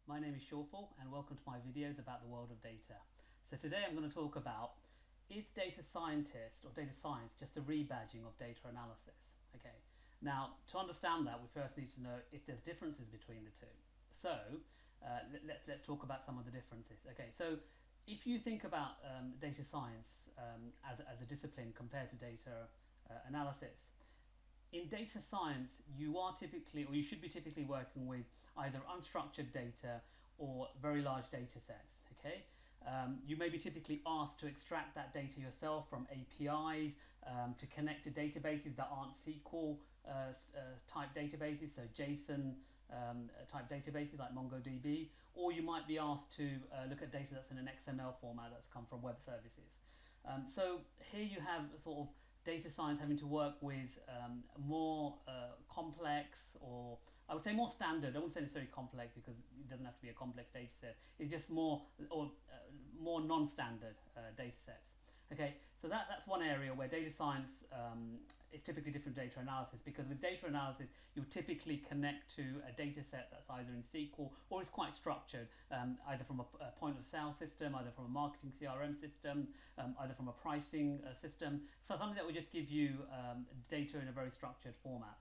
My name is Shawful and welcome to my videos about the world of data. So today I'm going to talk about, is data scientist or data science just a rebadging of data analysis? Okay. Now, to understand that, we first need to know if there's differences between the two. So let's talk about some of the differences. Okay, so if you think about data science as a discipline compared to data analysis, in data science, you are typically, or you should be typically working with either unstructured data or very large data sets. Okay, you may be typically asked to extract that data yourself from APIs, to connect to databases that aren't SQL type databases, so JSON type databases like MongoDB, or you might be asked to look at data that's in an XML format that's come from web services. So here you have sort of data science having to work with more complex, or I would say more standard. I wouldn't say necessarily complex because it doesn't have to be a complex data set. It's just more more non-standard data sets. Okay, so that's one area where data science is typically different data analysis, because with data analysis you'll typically connect to a data set that's either in SQL or is quite structured, either from a point of sale system, either from a marketing CRM system, either from a pricing system. So something that will just give you data in a very structured format.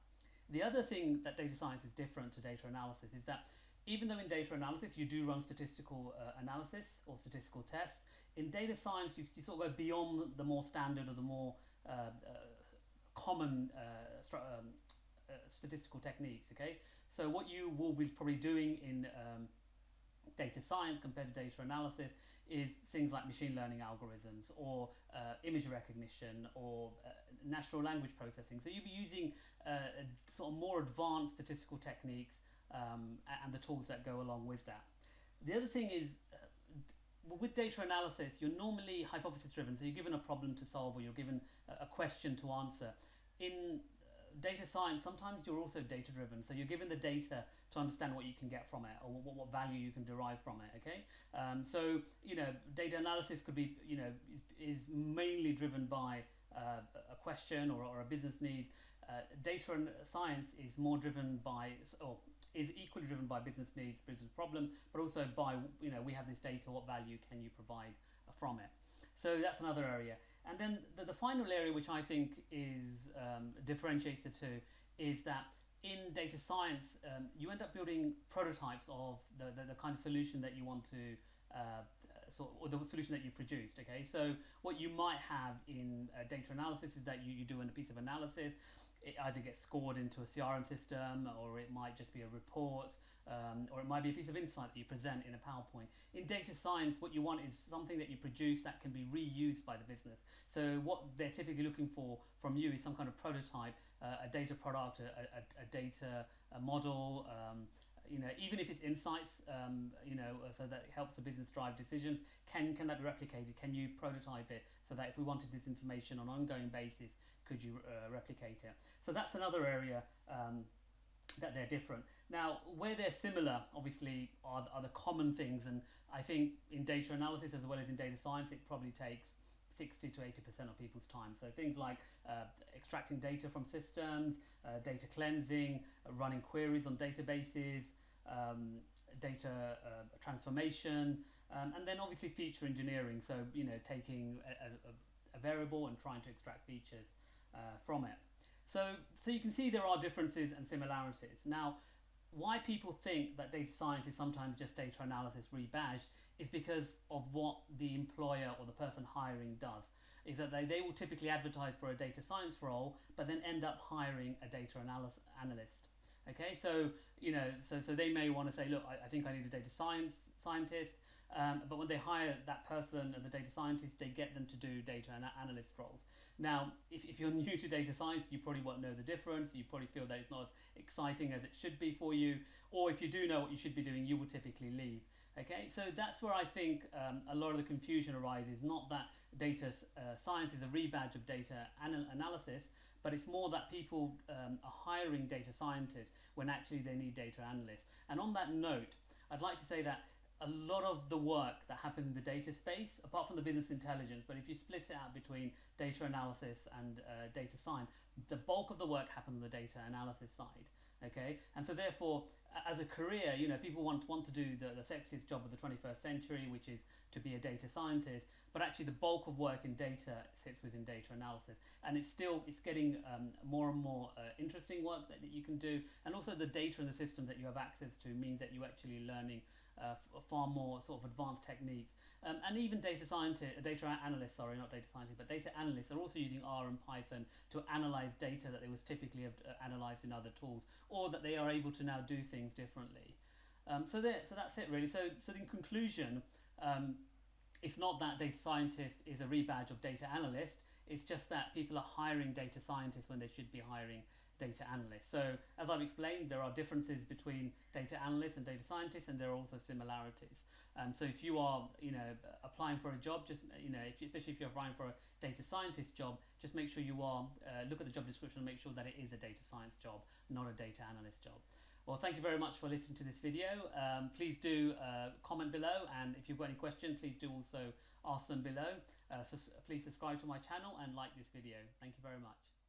The other thing that data science is different to data analysis is that even though in data analysis you do run statistical analysis or statistical tests, in data science you sort of go beyond the more standard or the more common statistical techniques. Okay, so what you will be probably doing in data science compared to data analysis is things like machine learning algorithms, or image recognition, or natural language processing. So you'll be using sort of more advanced statistical techniques and the tools that go along with that. The other thing is, with data analysis, you're normally hypothesis driven, so you're given a problem to solve or you're given a question to answer. In data science, sometimes you're also data driven, so you're given the data to understand what you can get from it, or what value you can derive from it. Okay, so data analysis could be, is mainly driven by a question or a business need. Data science is more driven by, or is equally driven by business needs, business problem, but also by, we have this data, what value can you provide from it? So that's another area. And then the final area, which I think is differentiates the two, is that in data science you end up building prototypes of the kind of solution that you want to or the solution that you produced. Okay, so what you might have in data analysis is that you do a piece of analysis. It either gets scored into a CRM system, or it might just be a report, or it might be a piece of insight that you present in a PowerPoint. In data science, what you want is something that you produce that can be reused by the business. So what they're typically looking for from you is some kind of prototype, a data product, a data model, even if it's insights, so that it helps the business drive decisions. Can that be replicated? Can you prototype it so that if we wanted this information on an ongoing basis, could you replicate it? So that's another area that they're different. Now, where they're similar, obviously, are the common things, and I think in data analysis as well as in data science, it probably takes 60 to 80% of people's time. So things like extracting data from systems, data cleansing, running queries on databases, data transformation, and then obviously feature engineering. So taking a variable and trying to extract features from it. So you can see there are differences and similarities. Now, why people think that data science is sometimes just data analysis rebadged is because of what the employer or the person hiring does. Is that they will typically advertise for a data science role, but then end up hiring a data analyst. Okay, so so they may want to say, look, I think I need a data scientist, but when they hire that person as a data scientist, they get them to do data analyst roles. Now, if you're new to data science, you probably won't know the difference. You probably feel that it's not as exciting as it should be for you, or if you do know what you should be doing, you will typically leave. Okay, so that's where I think a lot of the confusion arises. Not that data science is a rebadge of data analysis, but it's more that people are hiring data scientists when actually they need data analysts. And on that note, I'd like to say that a lot of the work that happens in the data space, apart from the business intelligence, but if you split it out between data analysis and data science, the bulk of the work happens on the data analysis side. Okay, and so therefore, as a career, people want to do the sexiest job of the 21st century, which is to be a data scientist. But actually, the bulk of work in data sits within data analysis, and it's getting more and more interesting work that you can do, and also the data in the system that you have access to means that you're actually learning far more sort of advanced techniques. And even data analysts, sorry, not data scientists, but data analysts are also using R and Python to analyze data that they was typically analyzed in other tools, or that they are able to now do things differently. So that's it really. So in conclusion, it's not that data scientist is a rebadge of data analyst. It's just that people are hiring data scientists when they should be hiring data analysts. So as I've explained, there are differences between data analysts and data scientists, and there are also similarities. So if you are, applying for a job, just especially if you're applying for a data scientist job, just make sure you are look at the job description and make sure that it is a data science job, not a data analyst job. Well, thank you very much for listening to this video. Please do comment below, and if you've got any questions, please do also ask them below. So please subscribe to my channel and like this video. Thank you very much.